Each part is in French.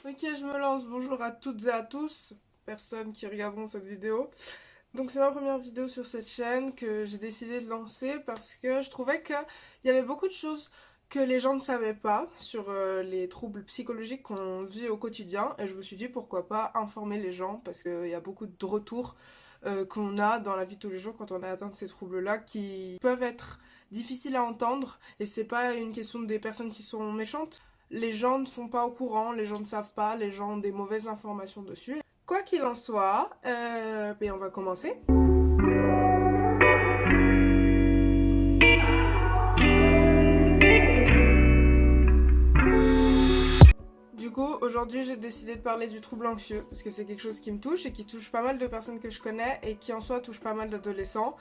Ok, je me lance. Bonjour à toutes et à tous, personnes qui regarderont cette vidéo. Donc c'est ma première vidéo sur cette chaîne que j'ai décidé de lancer parce que je trouvais qu'il y avait beaucoup de choses que les gens ne savaient pas sur les troubles psychologiques qu'on vit au quotidien. Et je me suis dit pourquoi pas informer les gens parce qu'il y a beaucoup de retours qu'on a dans la vie de tous les jours quand on est atteint de ces troubles-là qui peuvent être difficiles à entendre. Et c'est pas une question des personnes qui sont méchantes. Les gens ne sont pas au courant, les gens ne savent pas, les gens ont des mauvaises informations dessus. Quoi qu'il en soit, on va commencer. Du coup, aujourd'hui, j'ai décidé de parler du trouble anxieux parce que c'est quelque chose qui me touche et qui touche pas mal de personnes que je connais et qui en soi touche pas mal d'adolescents,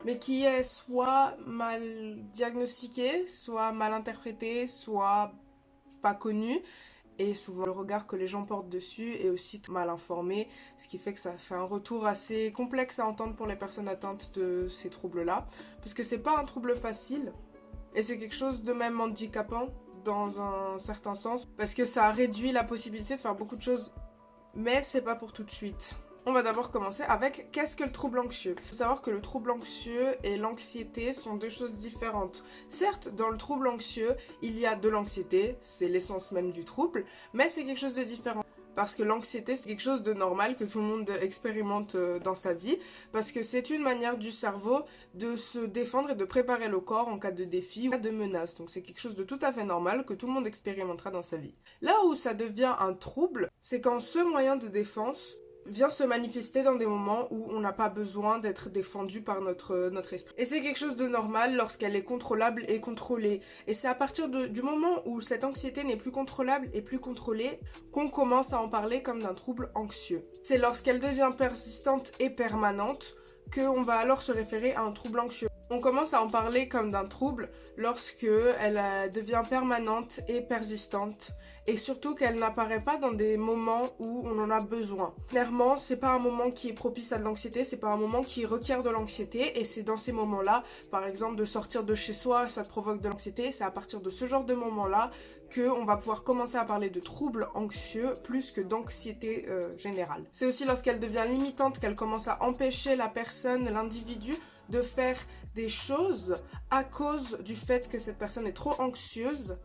mais qui est soit mal diagnostiqué, soit mal interprété, soit pas connu. Et souvent le regard que les gens portent dessus est aussi mal informé, ce qui fait que ça fait un retour assez complexe à entendre pour les personnes atteintes de ces troubles-là, parce que c'est pas un trouble facile, et c'est quelque chose de même handicapant dans un certain sens, parce que ça réduit la possibilité de faire beaucoup de choses, mais c'est pas pour tout de suite. On va d'abord commencer avec qu'est-ce que le trouble anxieux. Il faut savoir que le trouble anxieux et l'anxiété sont deux choses différentes. Certes, dans le trouble anxieux, il y a de l'anxiété, c'est l'essence même du trouble, mais c'est quelque chose de différent. Parce que l'anxiété, c'est quelque chose de normal que tout le monde expérimente dans sa vie, parce que c'est une manière du cerveau de se défendre et de préparer le corps en cas de défi ou en cas de menace. Donc c'est quelque chose de tout à fait normal que tout le monde expérimentera dans sa vie. Là où ça devient un trouble, c'est quand ce moyen de défense vient se manifester dans des moments où on n'a pas besoin d'être défendu par notre esprit. Et c'est quelque chose de normal lorsqu'elle est contrôlable et contrôlée. Et c'est à partir du moment où cette anxiété n'est plus contrôlable et plus contrôlée qu'on commence à en parler comme d'un trouble anxieux. C'est lorsqu'elle devient persistante et permanente qu'on va alors se référer à un trouble anxieux. On commence à en parler comme d'un trouble lorsque elle devient permanente et persistante et surtout qu'elle n'apparaît pas dans des moments où on en a besoin. Clairement, c'est pas un moment qui est propice à de l'anxiété, c'est pas un moment qui requiert de l'anxiété et c'est dans ces moments-là, par exemple de sortir de chez soi, ça te provoque de l'anxiété, c'est à partir de ce genre de moments-là qu'on va pouvoir commencer à parler de troubles anxieux plus que d'anxiété générale. C'est aussi lorsqu'elle devient limitante qu'elle commence à empêcher la personne, l'individu, de faire des choses à cause du fait que cette personne est trop anxieuse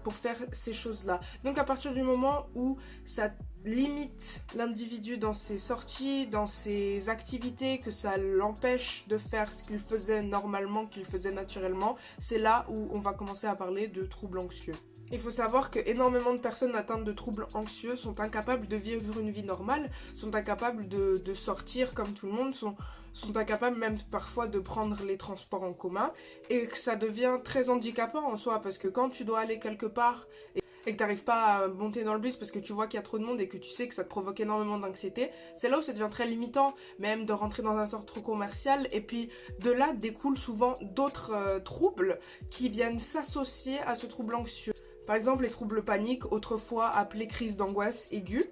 pour faire ces choses-là. Donc à partir du moment où ça limite l'individu dans ses sorties, dans ses activités, que ça l'empêche de faire ce qu'il faisait normalement, qu'il faisait naturellement, c'est là où on va commencer à parler de troubles anxieux. Il faut savoir que énormément de personnes atteintes de troubles anxieux sont incapables de vivre une vie normale, sont incapables de sortir comme tout le monde, sont incapables même parfois de prendre les transports en commun et que ça devient très handicapant en soi parce que quand tu dois aller quelque part et que t'arrives pas à monter dans le bus parce que tu vois qu'il y a trop de monde et que tu sais que ça te provoque énormément d'anxiété, c'est là où ça devient très limitant, même de rentrer dans un centre commercial et puis de là découlent souvent d'autres troubles qui viennent s'associer à ce trouble anxieux. Par exemple, les troubles paniques, autrefois appelés crises d'angoisse aiguë.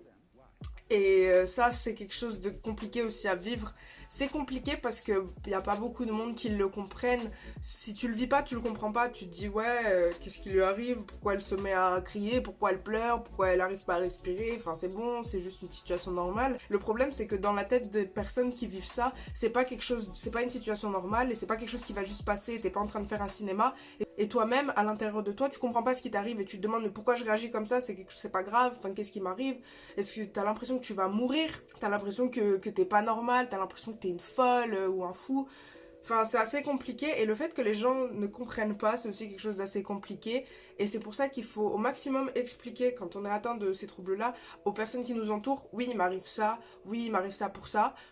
Et ça, c'est quelque chose de compliqué aussi à vivre. C'est compliqué parce qu'il n'y a pas beaucoup de monde qui le comprennent. Si tu le vis pas, tu le comprends pas. Tu te dis, ouais, qu'est-ce qui lui arrive? Pourquoi elle se met à crier? Pourquoi elle pleure? Pourquoi elle arrive pas à respirer? Enfin, c'est bon, c'est juste une situation normale. Le problème, c'est que dans la tête des personnes qui vivent ça, c'est pas une situation normale et c'est pas quelque chose qui va juste passer. T'es pas en train de faire un cinéma. Et toi-même, à l'intérieur de toi, tu comprends pas ce qui t'arrive et tu te demandes mais pourquoi je réagis comme ça, c'est pas grave, enfin qu'est-ce qui m'arrive? Est-ce que t'as l'impression que tu vas mourir? T'as l'impression que t'es pas normal? T'as l'impression que t'es une folle ou un fou? Enfin, c'est assez compliqué et le fait que les gens ne comprennent pas, c'est aussi quelque chose d'assez compliqué et c'est pour ça qu'il faut au maximum expliquer quand on est atteint de ces troubles-là aux personnes qui nous entourent, oui, il m'arrive ça, oui, il m'arrive ça,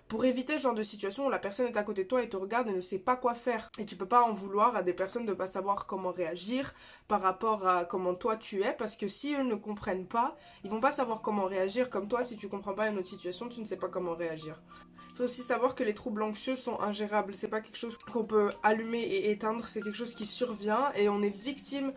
pour éviter ce genre de situation où la personne est à côté de toi et te regarde et ne sait pas quoi faire. Et tu peux pas en vouloir à des personnes de pas savoir comment réagir par rapport à comment toi tu es parce que si eux ne comprennent pas, ils vont pas savoir comment réagir comme toi, si tu comprends pas une autre situation, tu ne sais pas comment réagir. Il faut aussi savoir que les troubles anxieux sont ingérables. C'est pas quelque chose qu'on peut allumer et éteindre, c'est quelque chose qui survient et on est victime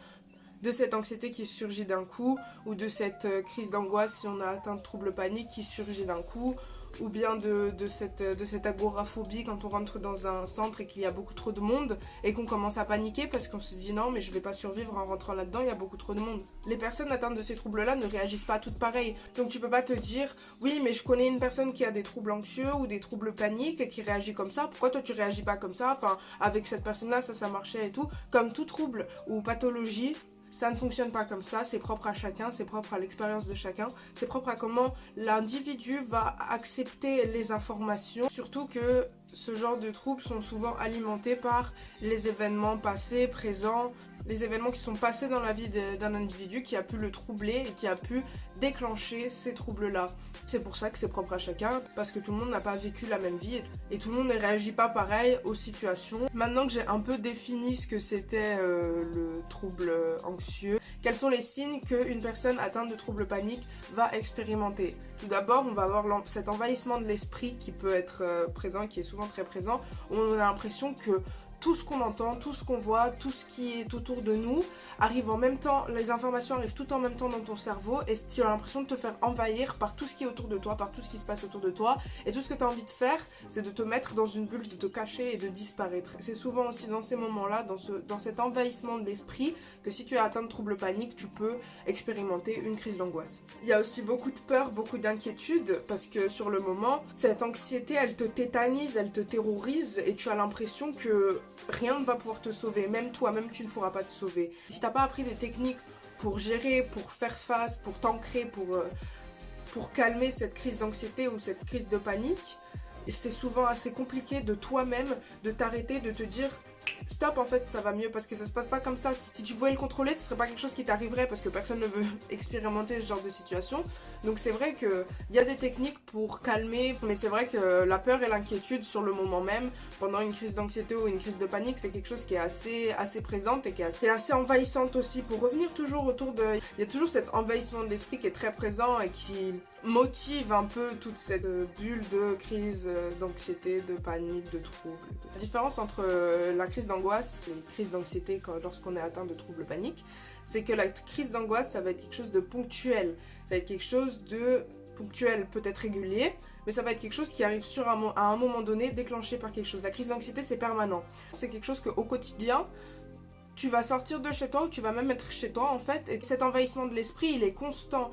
de cette anxiété qui surgit d'un coup ou de cette crise d'angoisse si on a atteint de troubles paniques qui surgit d'un coup ou bien de cette agoraphobie quand on rentre dans un centre et qu'il y a beaucoup trop de monde et qu'on commence à paniquer parce qu'on se dit non mais je vais pas survivre en rentrant là-dedans, il y a beaucoup trop de monde. Les personnes atteintes de ces troubles-là ne réagissent pas toutes pareilles, donc tu peux pas te dire oui mais je connais une personne qui a des troubles anxieux ou des troubles paniques et qui réagit comme ça, pourquoi toi tu réagis pas comme ça, enfin avec cette personne-là ça marchait et tout. Comme tout trouble ou pathologie, ça ne fonctionne pas comme ça, c'est propre à chacun, c'est propre à l'expérience de chacun, c'est propre à comment l'individu va accepter les informations, surtout que ce genre de troubles sont souvent alimentés par les événements passés, présents, les événements qui sont passés dans la vie d'un individu qui a pu le troubler et qui a pu déclencher ces troubles-là. C'est pour ça que c'est propre à chacun, parce que tout le monde n'a pas vécu la même vie et tout le monde ne réagit pas pareil aux situations. Maintenant que j'ai un peu défini ce que c'était le trouble anxieux, quels sont les signes qu'une personne atteinte de troubles paniques va expérimenter? Tout d'abord, on va avoir cet envahissement de l'esprit qui peut être présent, qui est souvent très présent. On a l'impression que tout ce qu'on entend, tout ce qu'on voit, tout ce qui est autour de nous arrive en même temps, les informations arrivent tout en même temps dans ton cerveau et tu as l'impression de te faire envahir par tout ce qui est autour de toi, par tout ce qui se passe autour de toi et tout ce que tu as envie de faire, c'est de te mettre dans une bulle, de te cacher et de disparaître. C'est souvent aussi dans ces moments-là, dans cet envahissement de l'esprit, que si tu es atteint de troubles paniques, tu peux expérimenter une crise d'angoisse. Il y a aussi beaucoup de peur, beaucoup d'inquiétude parce que sur le moment, cette anxiété, elle te tétanise, elle te terrorise et tu as l'impression que rien ne va pouvoir te sauver, même toi-même tu ne pourras pas te sauver. Si t'as pas appris des techniques pour gérer, pour faire face, pour t'ancrer, pour calmer cette crise d'anxiété ou cette crise de panique, c'est souvent assez compliqué de toi-même de t'arrêter, de te dire stop, en fait ça va mieux, parce que ça se passe pas comme ça. Si tu pouvais le contrôler, ce serait pas quelque chose qui t'arriverait parce que personne ne veut expérimenter ce genre de situation. Donc c'est vrai qu'il y a des techniques pour calmer, mais c'est vrai que la peur et l'inquiétude sur le moment même, pendant une crise d'anxiété ou une crise de panique, c'est quelque chose qui est assez présente et qui est assez envahissante aussi. Pour revenir toujours autour de... Il y a toujours cet envahissement de l'esprit qui est très présent et qui motive un peu toute cette bulle de crise d'anxiété, de panique, de troubles. La différence entre la crise d'angoisse et les crises d'anxiété lorsqu'on est atteint de troubles paniques, c'est que la crise d'angoisse, ça va être quelque chose de ponctuel. Ça va être quelque chose de ponctuel, peut-être régulier, mais ça va être quelque chose qui arrive à un moment donné, déclenché par quelque chose. La crise d'anxiété, c'est permanent. C'est quelque chose qu'au quotidien, tu vas sortir de chez toi ou tu vas même être chez toi en fait, et cet envahissement de l'esprit il est constant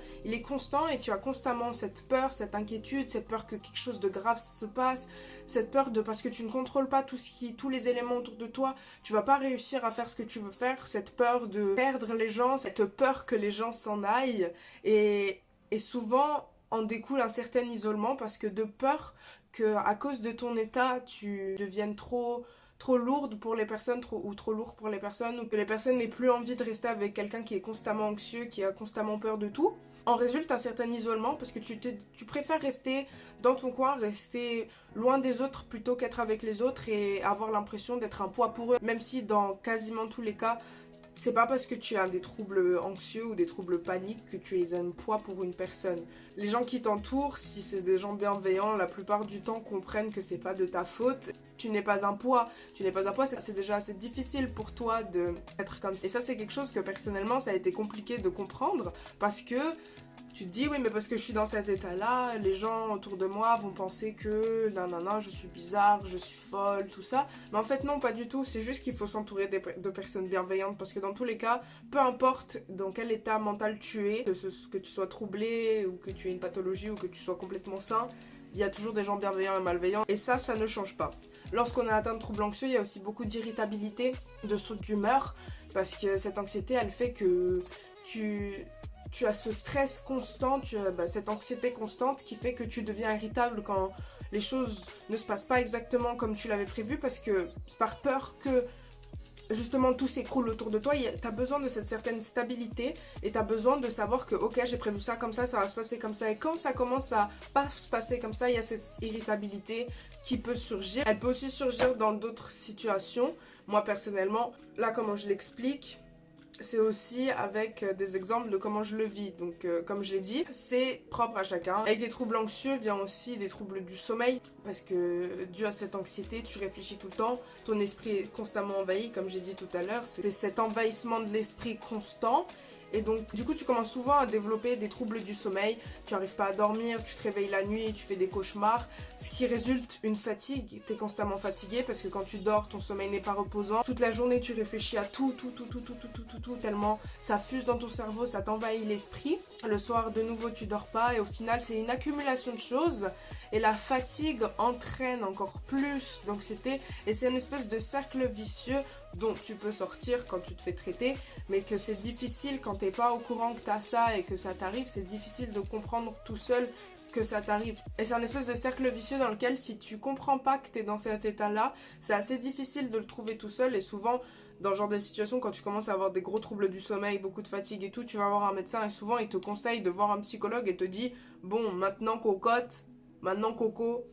et tu as constamment cette peur, cette inquiétude, cette peur que quelque chose de grave se passe, cette peur de parce que tu ne contrôles pas tous les éléments autour de toi, tu vas pas réussir à faire ce que tu veux faire, cette peur de perdre les gens, cette peur que les gens s'en aillent et souvent en découle un certain isolement parce que de peur que à cause de ton état tu deviennes trop lourde pour les personnes ou trop lourd pour les personnes ou que les personnes n'aient plus envie de rester avec quelqu'un qui est constamment anxieux, qui a constamment peur de tout. En résulte un certain isolement parce que tu préfères rester dans ton coin, rester loin des autres plutôt qu'être avec les autres et avoir l'impression d'être un poids pour eux, même si dans quasiment tous les cas c'est pas parce que tu as des troubles anxieux ou des troubles paniques que tu es un poids pour une personne. Les gens qui t'entourent, si c'est des gens bienveillants, la plupart du temps comprennent que c'est pas de ta faute. Tu n'es pas un poids. Tu n'es pas un poids, c'est déjà assez difficile pour toi d'être comme ça. Et ça, c'est quelque chose que personnellement, ça a été compliqué de comprendre parce que tu te dis oui mais parce que je suis dans cet état là, les gens autour de moi vont penser que nanana je suis bizarre, je suis folle, tout ça, mais en fait non, pas du tout, c'est juste qu'il faut s'entourer de personnes bienveillantes parce que dans tous les cas, peu importe dans quel état mental tu es, que tu sois troublé ou que tu aies une pathologie ou que tu sois complètement sain, il y a toujours des gens bienveillants et malveillants et ça ne change pas. Lorsqu'on est atteint de troubles anxieux, il y a aussi beaucoup d'irritabilité, de sautes d'humeur parce que cette anxiété elle fait que tu as ce stress constant, tu as cette anxiété constante qui fait que tu deviens irritable quand les choses ne se passent pas exactement comme tu l'avais prévu parce que par peur que justement tout s'écroule autour de toi, tu as besoin de cette certaine stabilité et tu as besoin de savoir que ok j'ai prévu ça va se passer comme ça et quand ça commence à pas se passer comme ça, il y a cette irritabilité qui peut surgir. Elle peut aussi surgir dans d'autres situations. Moi personnellement, là comment je l'explique, c'est aussi avec des exemples de comment je le vis. Donc comme je l'ai dit, c'est propre à chacun. Avec les troubles anxieux vient aussi des troubles du sommeil parce que dû à cette anxiété, tu réfléchis tout le temps, ton esprit est constamment envahi comme j'ai dit tout à l'heure. C'est cet envahissement de l'esprit constant Et donc du coup tu commences souvent à développer des troubles du sommeil, tu n'arrives pas à dormir, tu te réveilles la nuit et tu fais des cauchemars, ce qui résulte une fatigue, tu es constamment fatigué parce que quand tu dors ton sommeil n'est pas reposant, toute la journée tu réfléchis à tout, tellement ça fuse dans ton cerveau, ça t'envahit l'esprit, le soir de nouveau tu dors pas et au final c'est une accumulation de choses et la fatigue entraîne encore plus d'anxiété et c'est une espèce de cercle vicieux dont tu peux sortir quand tu te fais traiter, mais que c'est difficile quand t'es pas au courant que t'as ça et que ça t'arrive, c'est difficile de comprendre tout seul que ça t'arrive. Et c'est un espèce de cercle vicieux dans lequel si tu comprends pas que t'es dans cet état-là, c'est assez difficile de le trouver tout seul et souvent dans ce genre de situation, quand tu commences à avoir des gros troubles du sommeil, beaucoup de fatigue et tout, tu vas voir un médecin et souvent il te conseille de voir un psychologue et te dit bon, maintenant cocotte, maintenant coco,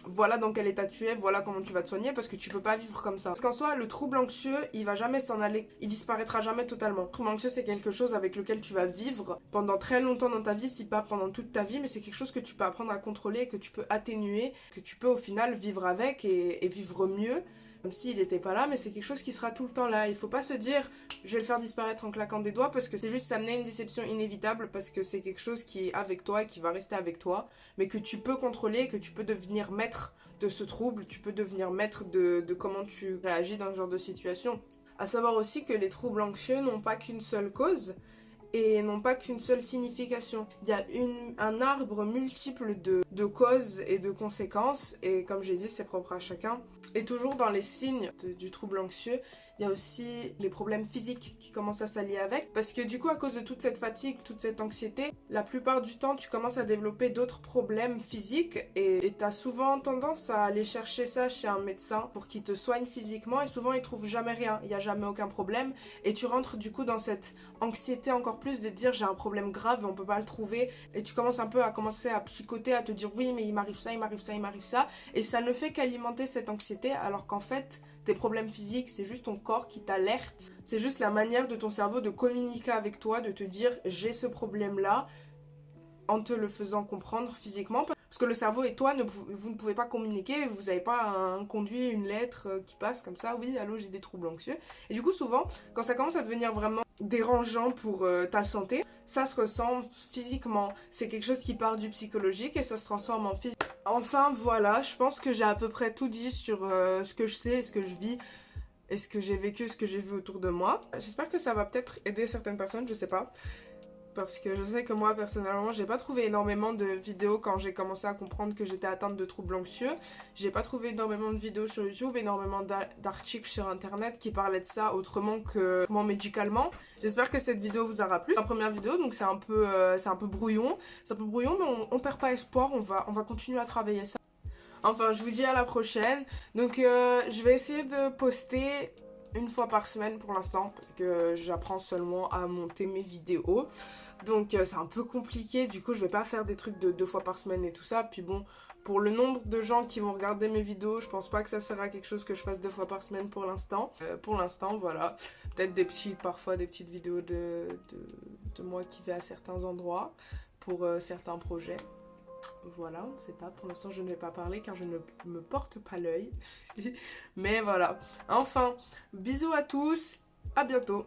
voilà dans quel état tu es, voilà comment tu vas te soigner parce que tu peux pas vivre comme ça. Parce qu'en soi, le trouble anxieux, il va jamais s'en aller, il disparaîtra jamais totalement. Le trouble anxieux, c'est quelque chose avec lequel tu vas vivre pendant très longtemps dans ta vie, si pas pendant toute ta vie, mais c'est quelque chose que tu peux apprendre à contrôler, que tu peux atténuer, que tu peux au final vivre avec et vivre mieux. Comme s'il n'était pas là, mais c'est quelque chose qui sera tout le temps là. Il faut pas se dire je vais le faire disparaître en claquant des doigts parce que c'est juste s'amener une déception inévitable parce que c'est quelque chose qui est avec toi et qui va rester avec toi, mais que tu peux contrôler, que tu peux devenir maître de ce trouble, tu peux devenir maître de comment tu réagis dans ce genre de situation. À savoir aussi que les troubles anxieux n'ont pas qu'une seule cause et n'ont pas qu'une seule signification. Il y a un arbre multiple de causes et de conséquences, et comme j'ai dit, c'est propre à chacun. Et toujours dans les signes du trouble anxieux, il y a aussi les problèmes physiques qui commencent à s'allier avec, parce que du coup, à cause de toute cette fatigue, toute cette anxiété, la plupart du temps, tu commences à développer d'autres problèmes physiques, et tu as souvent tendance à aller chercher ça chez un médecin pour qu'il te soigne physiquement, et souvent, il trouve jamais rien, il n'y a jamais aucun problème, et tu rentres du coup dans cette anxiété encore plus de te dire j'ai un problème grave et on peut pas le trouver, et tu commences un peu à commencer à psychoter, à te dire oui mais il m'arrive ça, il m'arrive ça, il m'arrive ça, et ça ne fait qu'alimenter cette anxiété alors qu'en fait tes problèmes physiques c'est juste ton corps qui t'alerte, c'est juste la manière de ton cerveau de communiquer avec toi, de te dire j'ai ce problème là en te le faisant comprendre physiquement. Parce que le cerveau et toi, vous ne pouvez pas communiquer, vous n'avez pas un conduit, une lettre qui passe comme ça, oui, allô, j'ai des troubles anxieux. Et du coup, souvent, quand ça commence à devenir vraiment dérangeant pour ta santé, ça se ressent physiquement. C'est quelque chose qui part du psychologique et ça se transforme en physique. Enfin, voilà, je pense que j'ai à peu près tout dit sur ce que je sais, ce que je vis, et ce que j'ai vécu, ce que j'ai vu autour de moi. J'espère que ça va peut-être aider certaines personnes, je sais pas. Parce que je sais que moi personnellement j'ai pas trouvé énormément de vidéos quand j'ai commencé à comprendre que j'étais atteinte de troubles anxieux. J'ai pas trouvé énormément de vidéos sur YouTube, énormément d'articles sur internet qui parlaient de ça autrement que médicalement. J'espère que cette vidéo vous aura plu. C'est la première vidéo donc c'est un peu brouillon. C'est un peu brouillon mais on perd pas espoir, on va continuer à travailler ça. Enfin je vous dis à la prochaine. Donc je vais essayer de poster une fois par semaine pour l'instant parce que j'apprends seulement à monter mes vidéos. Donc c'est un peu compliqué, du coup je vais pas faire des trucs de 2 fois par semaine et tout ça. Puis bon, pour le nombre de gens qui vont regarder mes vidéos, je pense pas que ça sert à quelque chose que je fasse 2 fois par semaine pour l'instant. Pour l'instant, voilà. Peut-être parfois des petites vidéos de moi qui vais à certains endroits pour certains projets. Voilà, on ne sait pas, pour l'instant je ne vais pas parler car je ne me porte pas l'œil. Mais voilà, enfin, bisous à tous, à bientôt.